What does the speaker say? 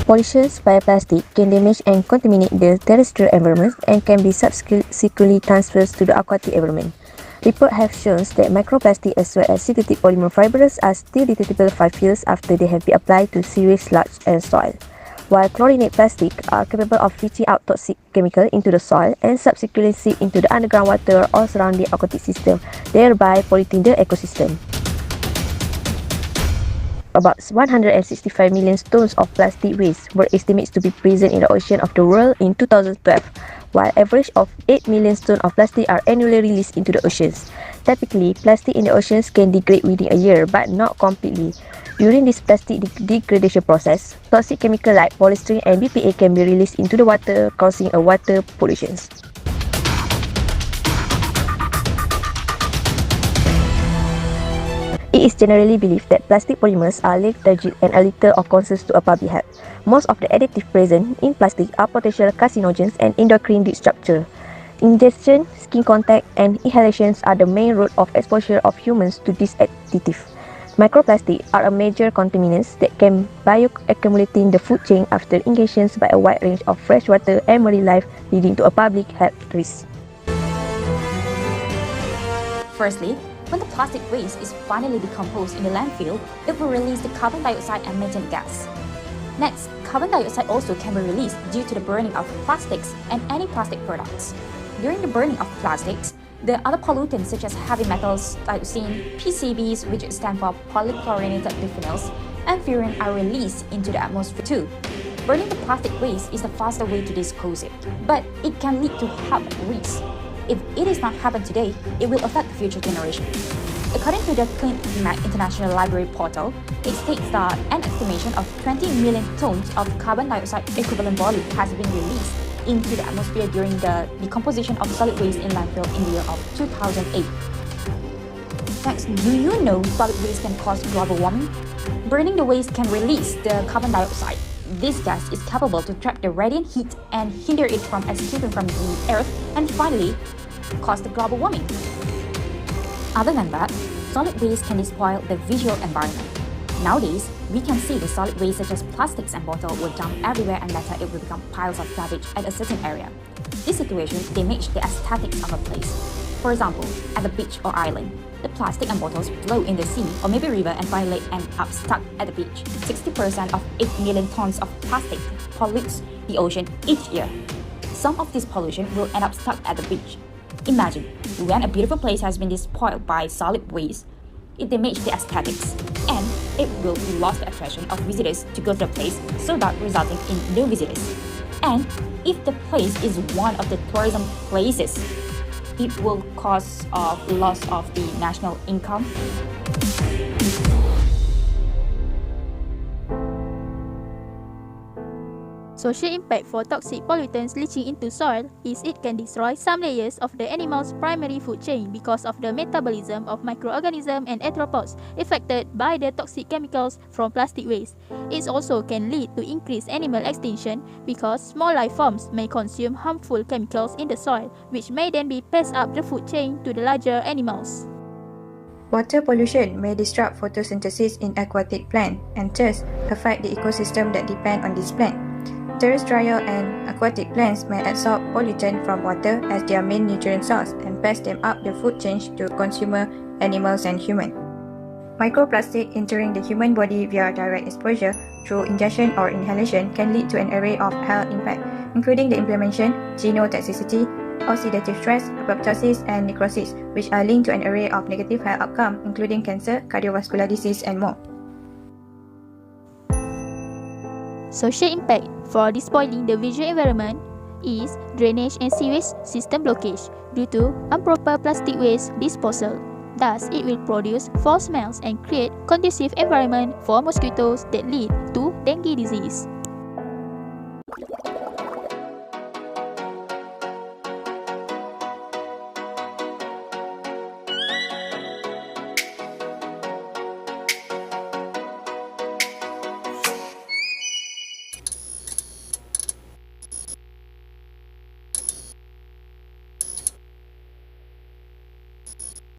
Pollutions by plastic can damage and contaminate the terrestrial environment and can be subsequently transferred to the aquatic environment. Reports have shown that microplastic as well as synthetic polymer fibers are still detectable 5 years after they have been applied to sewage, sludge and soil, while chlorinated plastic are capable of leaching out toxic chemicals into the soil and subsequently seep into the underground water or surrounding aquatic system, thereby polluting the ecosystem. About 165 million tons of plastic waste were estimated to be present in the ocean of the world in 2012, while average of 8 million tons of plastic are annually released into the oceans. Typically, plastic in the oceans can degrade within a year, but not completely. During this plastic degradation process, toxic chemicals like polystyrene and BPA can be released into the water, causing a water pollution. It is generally believed that plastic polymers are lethargic and a little of concern to a public health. Most of the additives present in plastic are potential carcinogens and endocrine disruptors. Ingestion, skin contact, and inhalations are the main route of exposure of humans to these additives. Microplastics are a major contaminants that can bioaccumulate in the food chain after ingestion by a wide range of freshwater and marine life, leading to a public health risk. Firstly, when the plastic waste is finally decomposed in the landfill, it will release the carbon dioxide and methane gas. Next, carbon dioxide also can be released due to the burning of plastics and any plastic products. During the burning of plastics, the other pollutants such as heavy metals, dioxin, PCBs, which stand for polychlorinated biphenyls, and furan are released into the atmosphere too. Burning the plastic waste is the faster way to dispose it, but it can lead to health risks. If it is not happened today, it will affect the future generation. According to the Clean International Library portal, it states that an estimation of 20 million tons of carbon dioxide equivalent volume has been released into the atmosphere during the decomposition of solid waste in landfill in the year of 2008. Next, do you know solid waste can cause global warming? Burning the waste can release the carbon dioxide. This gas is capable to trap the radiant heat and hinder it from escaping from the earth and finally cause the global warming. Other than that, solid waste can despoil the visual environment. Nowadays, we can see the solid waste such as plastics and bottles will dump everywhere and later it will become piles of garbage at a certain area. This situation damages the aesthetics of a place. For example, at the beach or island, the plastic and bottles flow in the sea or maybe river and finally end up stuck at the beach. 60% of 8 million tons of plastic pollutes the ocean each year. Some of this pollution will end up stuck at the beach. Imagine, when a beautiful place has been despoiled by solid waste, it damages the aesthetics and it will lose the attraction of visitors to go to the place, so that resulting in no visitors. And if the place is one of the tourism places, it will cause loss of the national income. Social impact for toxic pollutants leaching into soil is it can destroy some layers of the animal's primary food chain because of the metabolism of microorganisms and arthropods affected by the toxic chemicals from plastic waste. It also can lead to increased animal extinction because small life forms may consume harmful chemicals in the soil, which may then be passed up the food chain to the larger animals. Water pollution may disrupt photosynthesis in aquatic plants and thus affect the ecosystem that depend on this plant. Terrestrial and aquatic plants may absorb pollutants from water as their main nutrient source and pass them up the food chain to consumer animals and humans. Microplastic entering the human body via direct exposure through ingestion or inhalation can lead to an array of health impacts, including the inflammation, genotoxicity, oxidative stress, apoptosis, and necrosis, which are linked to an array of negative health outcomes, including cancer, cardiovascular disease, and more. Social impact for despoiling the visual environment is drainage and sewage system blockage due to improper plastic waste disposal. Thus, it will produce foul smells and create conducive environment for mosquitoes that lead to dengue disease.